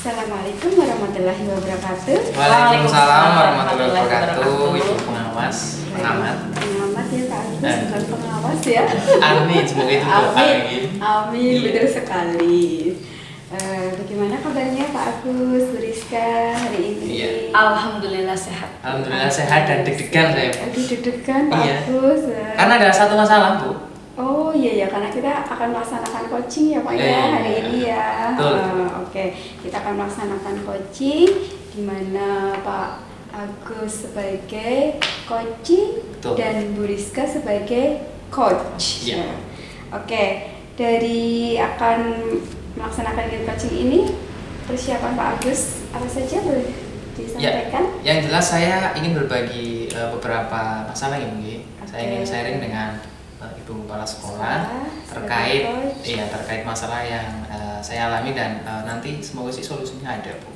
Assalamualaikum warahmatullahi wabarakatuh. Waalaikumsalam warahmatullahi wabarakatuh. Ibu pengawas, pengamat. Pengamat ya Kak Agus, bukan pengawas ya. Amin, semoga itu doa. Amin, betul sekali. Bagaimana kabarnya Pak Agus, Bu Rizka hari ini? Iya. Alhamdulillah sehat. Alhamdulillah sehat dan deg-degan saya. Deg-degan Pak Iya. Agus. Karena ada satu masalah, Bu. Oh iya ya, karena kita akan melaksanakan coaching ya Pak ya Iya. hari ini ya. Betul. Oke, kita akan melaksanakan coaching di mana Pak Agus sebagai coaching Betul. dan Bu Rizka sebagai coach. Iya. Oke, dari akan melaksanakan coaching ini persiapan Pak Agus apa saja boleh disampaikan? Yang jelas saya ingin berbagi beberapa masalah ya, Bu. Saya Oke. ingin sharing dengan Ibu Kepala Sekolah terkait terkait masalah yang saya alami dan nanti semoga sih solusinya ada, Bu.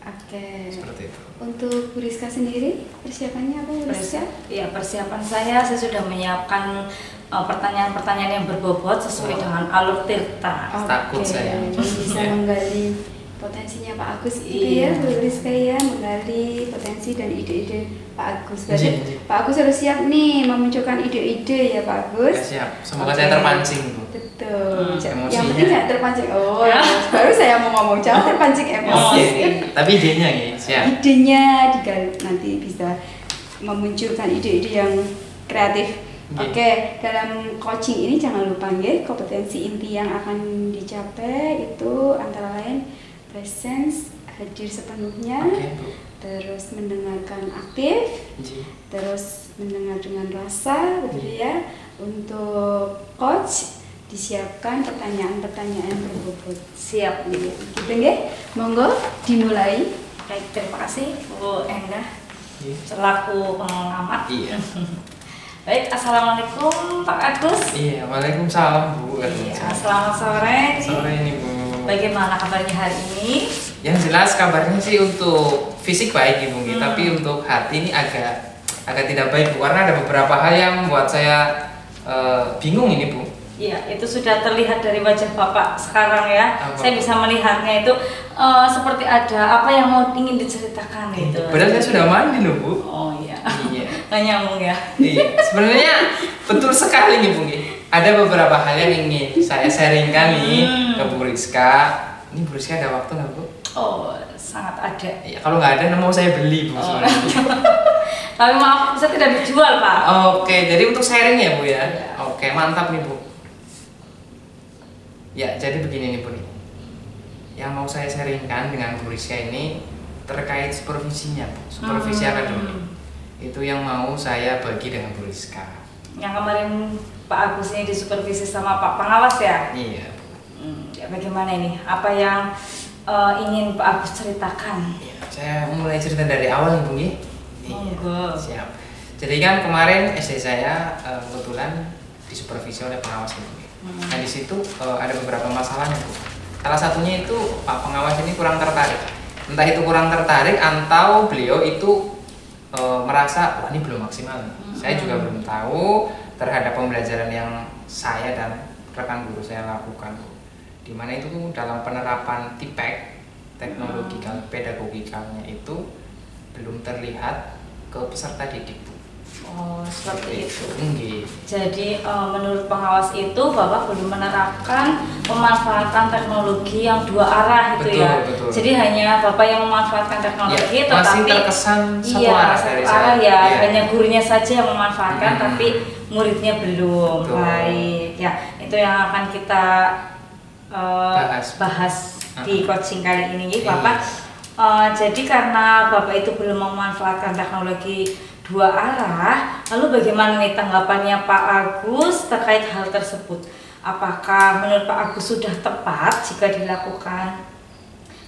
Oke. Seperti itu. Untuk Bu Rizka sendiri persiapannya apa Bu Rizka? Ya, persiapan saya sudah menyiapkan pertanyaan-pertanyaan yang berbobot sesuai dengan alur tirta. Takut saya. Bisa Ya. menggali potensinya Pak Agus gitu ya, Iya. Bu Rizka ya, menggali potensi dan ide-ide Pak Agus. Berarti Iya. Pak Agus harus siap nih memunculkan ide-ide ya Pak Agus. Ya, siap. Semoga Oke. saya terpancing, Bu. Betul. Yang emosinya. penting nggak terpancing. Oh, baru saya mau ngomong jangan terpancing emosi. Tapi idenya ya, siap. Idenya digali, nanti bisa memunculkan ide-ide yang kreatif. Oke. Oke, dalam coaching ini jangan lupa ya, kompetensi inti yang akan dicapai itu antara lain presence, hadir sepenuhnya, Oke, Bu. terus mendengarkan aktif, Ji. terus mendengar dengan rasa, begitu ya. Untuk coach disiapkan pertanyaan-pertanyaan berbobot. Siap. Gitu nggih? Monggo dimulai. Baik, terima kasih Bu Endah Iya. selaku pengamat. Iya. Baik, assalamualaikum Pak Agus. Iya, waalaikumsalam, Bu. Iya, selamat sore. Sore ini, Bu. Bagaimana kabarnya hari ini? Yang jelas kabarnya sih untuk fisik baik, Ibu, tapi untuk hati ini agak tidak baik, Bu, karena ada beberapa hal yang membuat saya bingung ini, Bu. Iya, itu sudah terlihat dari wajah Bapak sekarang ya. Apa? Saya bisa melihatnya itu seperti ada apa yang mau ingin diceritakan gitu. Padahal saya sudah mandi loh, Bu. Oh iya. Iya. Nggak nyambung ya. Iya, sebenarnya betul sekali nih, Bu. Ada beberapa hal yang ingin saya sharingkan nih ke Bu Rizka. Ini Bu Rizka ada waktu nggak, Bu? Oh, sangat ada. Iya, kalau nggak ada mau saya beli, Bu. Sebenarnya. Tapi maaf, saya tidak dijual, Pak. Oke, jadi untuk sharing ya, Bu ya. Iya. Oke, mantap nih, Bu. Ya, jadi begini nih, Bu. Yang mau saya sharingkan dengan Bu Rizka ini terkait supervisinya, Bu. Supervisi akademik. Itu yang mau saya bagi dengan Bu Rizka. Yang kemarin Pak Agus ini disupervisi sama Pak Pengawas ya? Iya. Ya, bagaimana ini? Apa yang ingin Pak Agus ceritakan? Iya, saya mulai cerita dari awal nih, Bu. Iya, Monggo. siap. Jadi kan kemarin SD saya kebetulan disupervisi oleh pengawas, Bu. Nah, di situ ada beberapa masalahnya, Bu. Salah satunya itu Pak Pengawas ini kurang tertarik. Entah itu kurang tertarik atau beliau itu merasa wah ini belum maksimal. Saya juga belum tahu terhadap pembelajaran yang saya dan rekan guru saya lakukan, Bu. Dimana itu dalam penerapan TPEK, teknologi pedagogikalnya itu belum terlihat ke peserta didik, Bu. Oh, seperti itu. Nggih. Jadi menurut pengawas itu Bapak belum menerapkan pemanfaatan teknologi yang dua arah itu Betul, ya. betul. Jadi hanya Bapak yang memanfaatkan teknologi, Ya, masih tetapi terkesan satu iya, arah satu dari arah saya. ya. Iya. Hanya gurunya saja yang memanfaatkan, tapi muridnya belum. Betul. Baik, ya itu yang akan kita bahas di coaching kali ini, Iya. Bapak. Jadi karena Bapak itu belum memanfaatkan teknologi dua arah, lalu bagaimana nih tanggapannya Pak Agus terkait hal tersebut? Apakah menurut Pak Agus sudah tepat jika dilakukan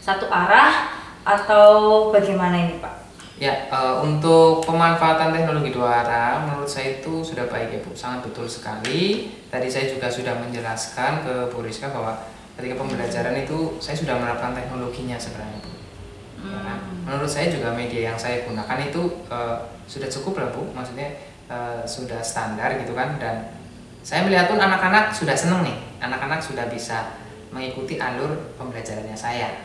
satu arah atau bagaimana ini, Pak? Ya, untuk pemanfaatan teknologi dua arah menurut saya itu sudah baik ya, Bu, sangat betul sekali. Tadi saya juga sudah menjelaskan ke Bu Rizka bahwa ketika pembelajaran itu saya sudah menerapkan teknologinya sebenarnya, Bu. Ya kan? Menurut saya juga media yang saya gunakan itu sudah cukup lah, Bu, maksudnya sudah standar gitu kan, dan saya melihat pun anak-anak sudah seneng nih, anak-anak sudah bisa mengikuti alur pembelajarannya saya.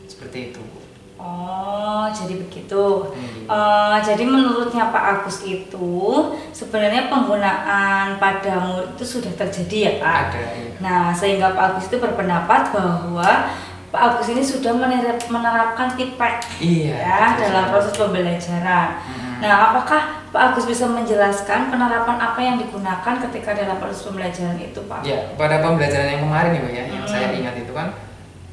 Seperti itu, Bu. Oh, jadi begitu. Hmm. Jadi menurutnya Pak Agus itu sebenarnya penggunaan pada murid itu sudah terjadi ya Pak? Ada, iya. Nah, sehingga Pak Agus itu berpendapat bahwa Pak Agus ini sudah menerapkan feedback ya dalam proses pembelajaran. Nah, apakah Pak Agus bisa menjelaskan penerapan apa yang digunakan ketika dalam proses pembelajaran itu, Pak? Ya, pada pembelajaran yang kemarin Ibu ya, yang saya ingat itu kan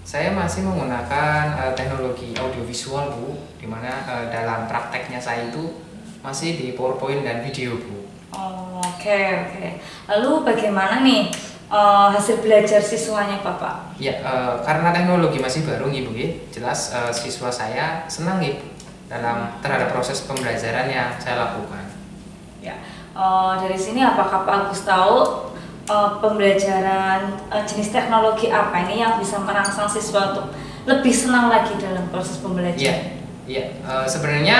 saya masih menggunakan teknologi audiovisual, Bu, dimana dalam prakteknya saya itu masih di PowerPoint dan video, Bu. Oh, oke. Lalu bagaimana nih hasil belajar siswanya, Bapak? Ya, karena teknologi masih baru nih, Bu, jelas siswa saya senang Ibu dalam terhadap proses pembelajaran yang saya lakukan. Ya, dari sini apakah Pak Agus tahu pembelajaran jenis teknologi apa ini yang bisa merangsang siswa untuk lebih senang lagi dalam proses pembelajaran? Iya, sebenarnya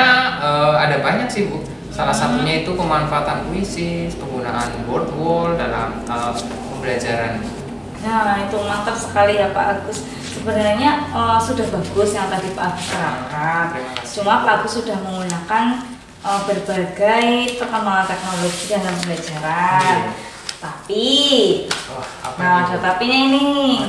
ada banyak sih, Bu. Salah satunya itu pemanfaatan kuisis, penggunaan board wall dalam pembelajaran. Nah, itu mantap sekali ya Pak Agus. Sebenarnya sudah bagus yang tadi Pak Agus terangkan. Cuma Pak Agus sudah menggunakan berbagai perkembangan teknologi dalam pembelajaran. Tapi, ada tapinya ini.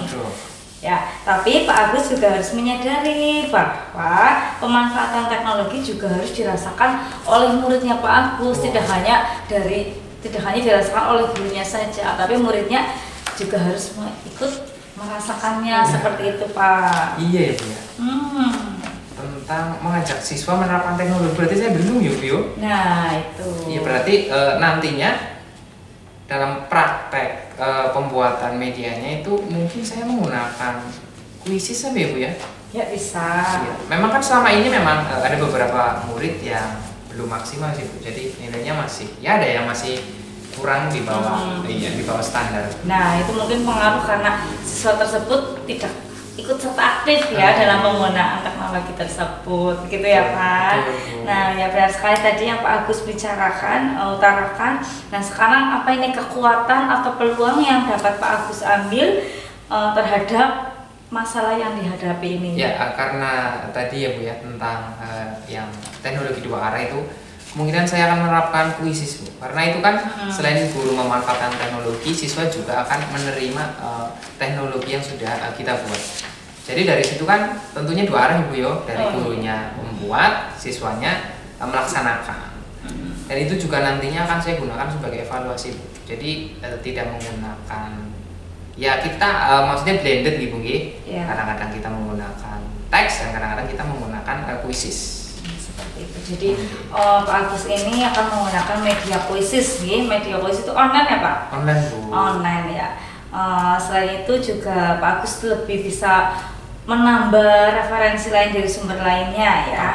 Ya, tapi Pak Agus juga harus menyadari bahwa pemanfaatan teknologi juga harus dirasakan oleh muridnya Pak Agus. Tidak hanya dirasakan oleh gurunya saja, tapi muridnya juga harus ikut merasakannya seperti itu, Pak. Iya ya, Bu ya. Tentang mengajak siswa menerapkan teknologi, berarti saya belum ya, Bu. Nah, itu. Iya, berarti nantinya dalam praktek pembuatan medianya itu mungkin saya menggunakan kuisis ya, Bu ya? Ya, bisa. Iya. Memang kan selama ini memang ada beberapa murid yang belum maksimal sih, Bu. Jadi nilainya masih, ya ada yang masih kurang di bawah, di bawah standar. Nah, itu mungkin pengaruh karena siswa tersebut tidak ikut serta aktif ya dalam penggunaan teknologi tersebut, gitu ya Pak. Nah, ya benar sekali tadi yang Pak Agus utarakan. Nah, sekarang apa ini kekuatan atau peluang yang dapat Pak Agus ambil terhadap masalah yang dihadapi ini? Ya, karena tadi ya Bu ya tentang yang teknologi dua arah itu, kemungkinan saya akan menerapkan kuisis, Bu. Karena itu kan selain guru memanfaatkan teknologi, siswa juga akan menerima teknologi yang sudah kita buat. Jadi dari situ kan tentunya dua arah, Bu yo, dari gurunya membuat, siswanya melaksanakan. Dan itu juga nantinya akan saya gunakan sebagai evaluasi, Bu. Jadi tidak menggunakan, ya kita maksudnya blended gitu, Bu. Kadang-kadang kita menggunakan teks dan kadang-kadang kita menggunakan kuisis. Jadi Pak Agus ini akan menggunakan media kuisis, media kuisis itu online ya Pak? Online, Bu. Online ya. Selain itu juga Pak Agus lebih bisa menambah referensi lain dari sumber lainnya ya.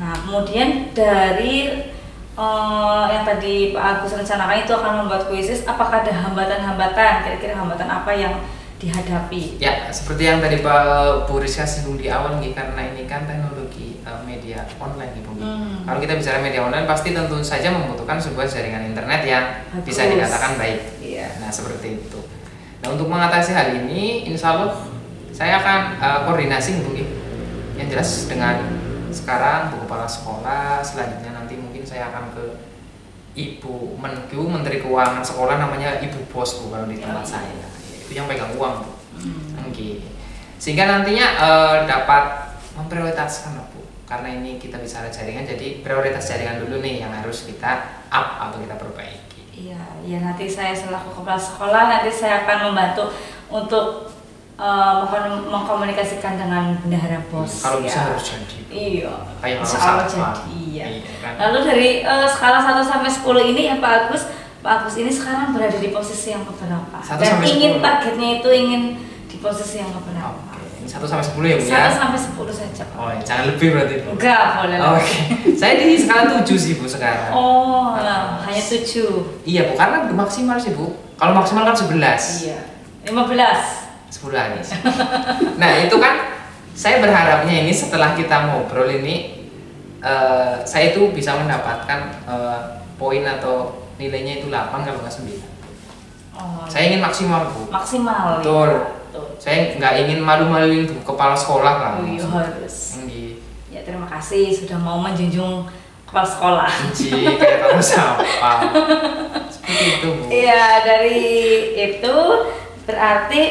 Nah, kemudian dari yang tadi Pak Agus rencanakan itu akan membuat kuisis, apakah ada hambatan-hambatan? Kira-kira hambatan apa yang dihadapi? Ya, seperti yang tadi Pak Bu Rizka singgung di awal nih, karena ini kan teknologi media online nih, Bu. Kalau kita bicara media online pasti tentu saja membutuhkan sebuah jaringan internet yang bisa dikatakan baik. Nah, seperti itu. Nah, untuk mengatasi hal ini, insya Allah saya akan koordinasi, Bu. Yang jelas dengan sekarang Bu Kepala Sekolah, selanjutnya nanti mungkin saya akan ke Ibu Menkeu, Menteri Keuangan Sekolah, namanya Ibu Bos, Bu, kalau di tempat saya. Yang pegang uang, Bu. Sehingga nantinya dapat memprioritaskan, Bu. Karena ini kita bicara jaringan, jadi prioritas jaringan dulu nih yang harus kita up atau kita perbaiki. Iya, nanti saya selaku kepala sekolah nanti saya akan membantu untuk mengkomunikasikan dengan bendahara Bos. Kalau bisa harus jadi. Iya. Kalau jadi. Iya. Kan? Lalu dari skala 1 sampai 10 ini ya Pak Agus ini sekarang berada di posisi yang keberapa? Dan ingin targetnya itu ingin di posisi yang keberapa? Ini 1 sampai 10 ya, Bu ya? 1 sampai 10 saja, Pak. Oh, ya, jangan lebih berarti, Bu. Enggak, boleh Oke. Saya di skala 7 sih, Bu, sekarang. Oh, hanya 7. Iya, Bu, karena belum maksimal sih, Bu. Kalau maksimal kan 11. Iya. 15. 10 lagi. Nah, itu kan saya berharapnya ini setelah kita ngobrol ini saya itu bisa mendapatkan poin atau nilainya itu 8 kalau nggak 9. Saya ingin maksimal, Bu. Maksimal. Betul. Ya. betul. Saya nggak ingin malu-maluin kepala sekolah kan. Oh iya harus. Nggih. Ya terima kasih sudah mau menjunjung kepala sekolah. Nggih, kayak tahu siapa. Seperti itu, Bu. Iya, dari itu berarti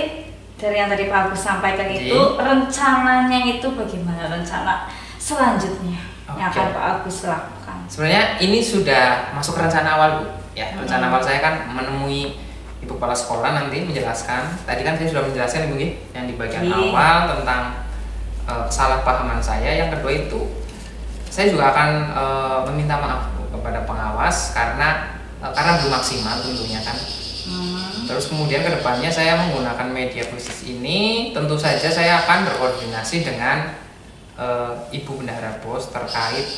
dari yang tadi Pak Agus sampaikan itu rencananya itu bagaimana, rencana selanjutnya yang akan Pak Agus lakukan? Sebenarnya ini sudah masuk rencana awal, Bu. Ya, rencana awal saya kan menemui Ibu Kepala Sekolah nanti menjelaskan. Tadi kan saya sudah menjelaskan Ibu yang di bagian awal tentang kesalahpahaman saya. Yang kedua itu saya juga akan meminta maaf, Bu, kepada pengawas karena belum maksimal tentunya kan. Terus kemudian kedepannya saya menggunakan media khusus ini, tentu saja saya akan berkoordinasi dengan Ibu Bendahara BOS terkait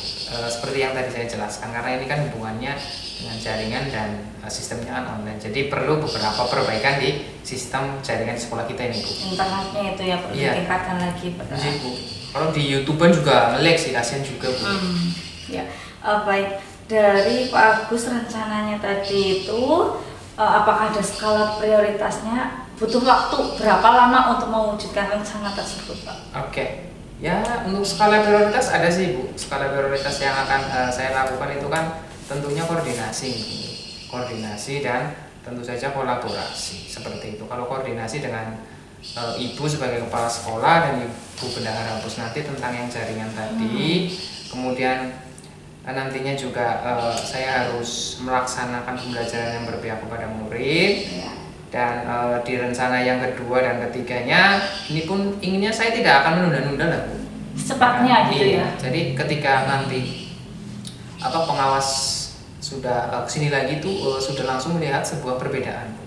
seperti yang tadi saya jelaskan, karena ini kan hubungannya dengan jaringan dan sistemnya kan online, jadi perlu beberapa perbaikan di sistem jaringan sekolah kita ini, Bu. Internetnya itu ya perlu ditingkatkan lagi, betul. Bu. Kalau di YouTube-an juga nge-lag sih, kasihan juga, Bu. Ya, baik. Dari Pak Agus rencananya tadi itu apakah ada skala prioritasnya, butuh waktu berapa lama untuk mewujudkan rencana tersebut, Pak? Oke. Ya, untuk skala prioritas ada sih, Bu. Skala prioritas yang akan saya lakukan itu kan tentunya koordinasi dan tentu saja kolaborasi seperti itu. Kalau koordinasi dengan Ibu sebagai kepala sekolah dan Ibu Bendahara BOS nanti tentang yang jaringan tadi, kemudian nantinya juga saya harus melaksanakan pembelajaran yang berpihak kepada murid. Dan di rencana yang kedua dan ketiganya ini pun inginnya saya tidak akan menunda-nunda lah, Bu. Secepatnya gitu ya. Jadi ketika nanti pengawas sudah kesini lagi tuh sudah langsung melihat sebuah perbedaan, Bu.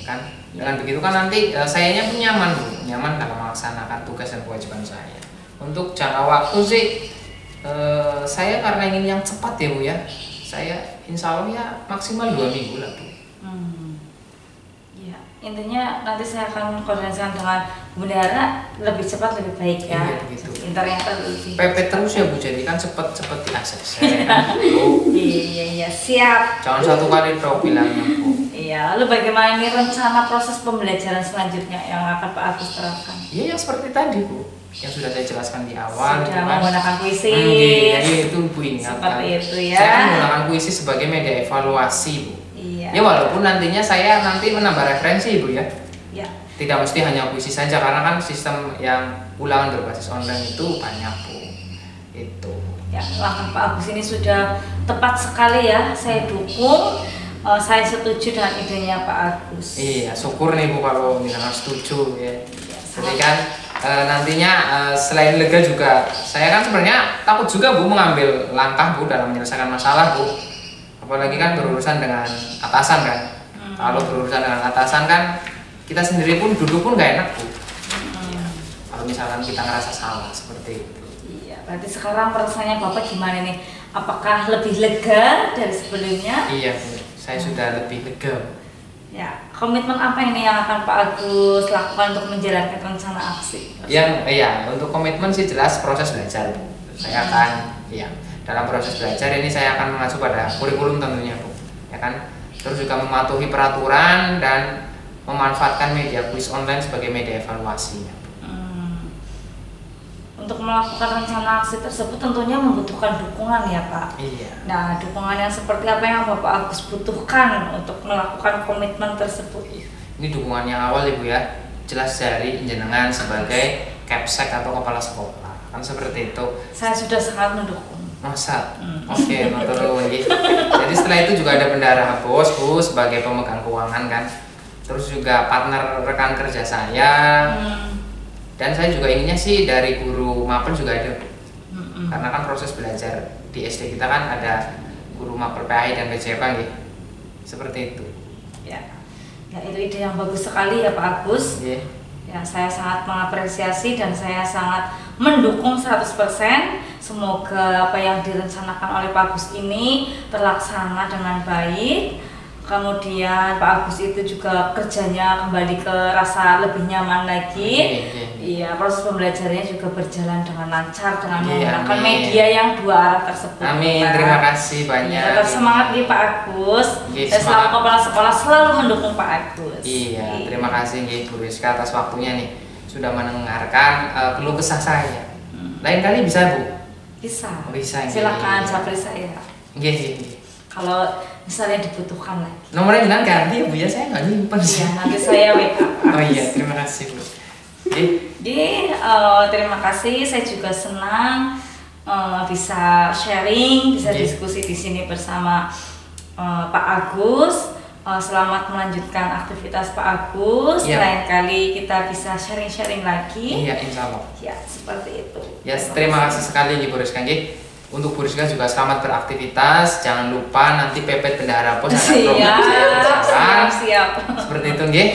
Kan dengan begitu kan nanti sayanya pun nyaman, Bu, nyaman dalam melaksanakan tugas dan kewajiban saya. Untuk jangka waktu sih saya karena ingin yang cepat ya, Bu ya. Saya insya Allah ya maksimal 2 minggu lah, Bu. Intinya nanti saya akan koordinasikan dengan Bendahara lebih cepat lebih baik ya. Iya, begitu. Internetnya lebih Pepet terus ya, Bu, jadi kan cepet diakses. Iya, siap. Jangan satu kali dong bilangnya, Bu. Iya, lalu bagaimana ini rencana proses pembelajaran selanjutnya yang akan Pak Agus terapkan? Iya, yang seperti tadi, Bu, yang sudah saya jelaskan di awal. Sudah menggunakan puisi. Jadi itu Bu ingatkan. Seperti itu ya. Saya menggunakan puisi sebagai media evaluasi, Bu. Iya. Ya walaupun nantinya saya nanti menambah referensi, Bu ya. Ya. Tidak mesti hanya puisi saja karena kan sistem yang ulangan berbasis online itu banyak, Bu. Itu. Ya, langkah Pak Agus ini sudah tepat sekali ya. Saya dukung. Saya setuju dengan idenya Pak Agus. Iya, syukur nih, Bu, kalau misalkan setuju ya. Jadi kan nantinya selain lega juga saya kan sebenarnya takut juga, Bu, mengambil langkah, Bu, dalam menyelesaikan masalah, Bu. Apalagi kan berurusan dengan atasan kan. Kalau berurusan dengan atasan kan kita sendiri pun duduk pun gak enak, Bu. Kalau misalkan kita ngerasa salah seperti itu. Iya, berarti sekarang perasaannya Bapak gimana nih? Apakah lebih lega dari sebelumnya? Iya, Bu. Saya sudah lebih lega. Ya, komitmen apa ini yang akan Pak Agus lakukan untuk menjalankan rencana aksi? Untuk komitmen sih jelas proses belajar, Bu. Saya akan dalam proses belajar ini saya akan mengacu pada kurikulum tentunya, Bu. Ya kan? Terus juga mematuhi peraturan dan memanfaatkan media kuis online sebagai media evaluasinya. Untuk melakukan rencana aksi tersebut tentunya membutuhkan dukungan ya, Pak. Iya. Nah, dukungan yang seperti apa yang Bapak Agus butuhkan untuk melakukan komitmen tersebut? Ini dukungan yang awal, Ibu ya. Jelas dari jenengan sebagai Kepsek atau kepala sekolah. Kan seperti itu. Saya sudah sangat mendukung. Masa? Oke, matur. Jadi setelah itu juga ada Bendahara BOS, Bu, sebagai pemegang keuangan kan. Terus juga partner rekan kerja saya. Dan saya juga inginnya sih dari guru mapel juga ada, Bu. Karena kan proses belajar di SD kita kan ada guru mapel PAI dan PJK gitu. Seperti itu. Ya, itu ide yang bagus sekali ya Pak Agus. Ya, saya sangat mengapresiasi dan saya sangat mendukung 100%. Semoga apa yang direncanakan oleh Pak Agus ini terlaksana dengan baik. kemudian Pak Agus itu juga kerjanya kembali ke rasa lebih nyaman lagi. Iya, proses pembelajarannya juga berjalan dengan lancar dengan menggunakan media yang dua arah tersebut. Amin, terima kasih banyak. Tetap semangat nih Pak Agus. Dan selalu kepala sekolah selalu mendukung Pak Agus. Iya, terima kasih nggih Bu Rizka atas waktunya nih sudah mendengarkan keluh kesah saya. Lain kali bisa Bu? Bisa. Bisa. Silakan japri saya. Nggih. Kalau misalnya dibutuhkan lagi. Nomornya jangan ganti ya Bu ya, saya nggak nyimpen. Iya, nanti saya WA. Oh iya, terima kasih Bu. Terima kasih. Saya juga senang bisa sharing, bisa diskusi di sini bersama Pak Agus. Selamat melanjutkan aktivitas Pak Agus. Lain kali kita bisa sharing-sharing lagi. Iya, insya Allah. Ya, seperti itu. Ya, terima kasih sekali Bu Rizka. Untuk Bu Rizka juga selamat beraktivitas. Jangan lupa nanti pepet bendahara pos akan program. Siap. Seperti itu nggih.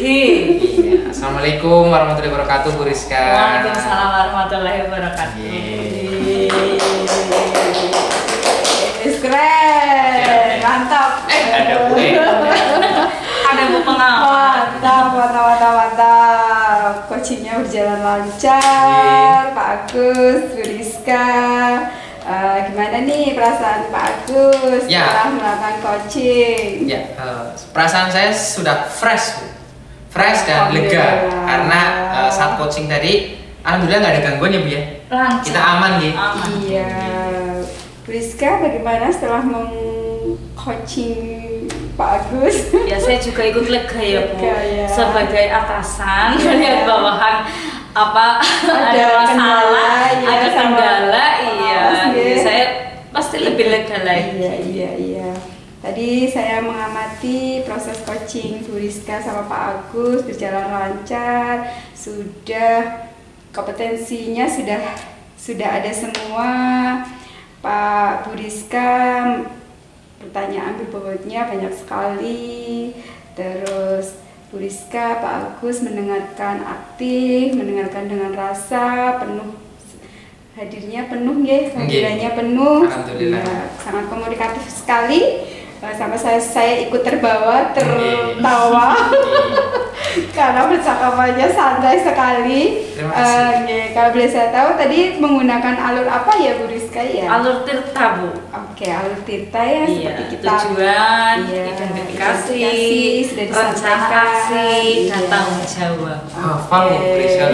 Iya. Assalamualaikum warahmatullahi wabarakatuh Bu Rizka. Waalaikumsalam warahmatullahi wabarakatuh. Keren, mantap. Ada Bu. Ada Bu pengawas. Mantap. Coachingnya berjalan lancar, Pak Agus, Bu Rizka. Gimana nih perasaan Pak Agus setelah melakukan coaching? Ya, perasaan saya sudah fresh dan lega karena saat coaching tadi, alhamdulillah nggak ada gangguan ya Bu ya. Lancar. Kita aman gitu. Iya. Bu Rizka, bagaimana setelah meng-coaching Pak Agus? Ya saya juga ikut lega ya Bu. Ya. Sebagai atasan melihat bawahan ada masalah, ada kendala, jadi saya pasti lebih lega lagi. Iya. Tadi saya mengamati proses coaching Bu Rizka sama Pak Agus berjalan lancar, kompetensinya sudah ada semua. Pak Bu Rizka pertanyaan berbobotnya banyak sekali. Terus Bu Rizka, Pak Agus mendengarkan aktif, mendengarkan dengan rasa penuh, hadirnya penuh ya, kehadirannya penuh. Alhamdulillah. Ya, sangat komunikatif sekali. Sampai saya ikut terbawa, tertawa karena percakapannya santai sekali. Kalau boleh saya tahu tadi menggunakan alur apa ya Bu Rizka ya? Alur Tirta Bu. Oke, alur Tirta ya, seperti kita tujuan, identifikasi, rencana aksi, dan tanggung jawab. Hafal Bu Rizka.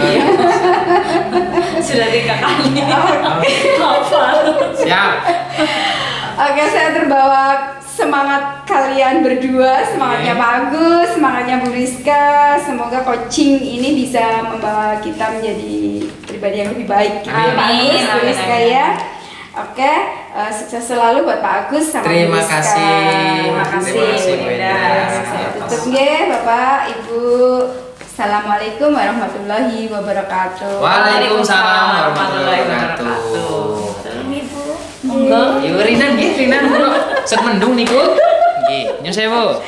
Sudah 3 kali. Hafal. Siap. Oke, saya terbawa semangat kalian berdua, semangatnya Pak Agus, semangatnya Bu Rizka. Semoga coaching ini bisa membawa kita menjadi pribadi yang lebih baik. Pak Agus, Bu Rizka ya. Oke, sukses selalu buat Pak Agus sama Bu Rizka. Terima kasih. Saya tutup ya, Bapak, Ibu. Assalamualaikum warahmatullahi wabarakatuh. Waalaikumsalam warahmatullahi wabarakatuh. Monggo. Yuk Rina nggih, Rina. Sok mendung niku. Nggih, nyun sewu.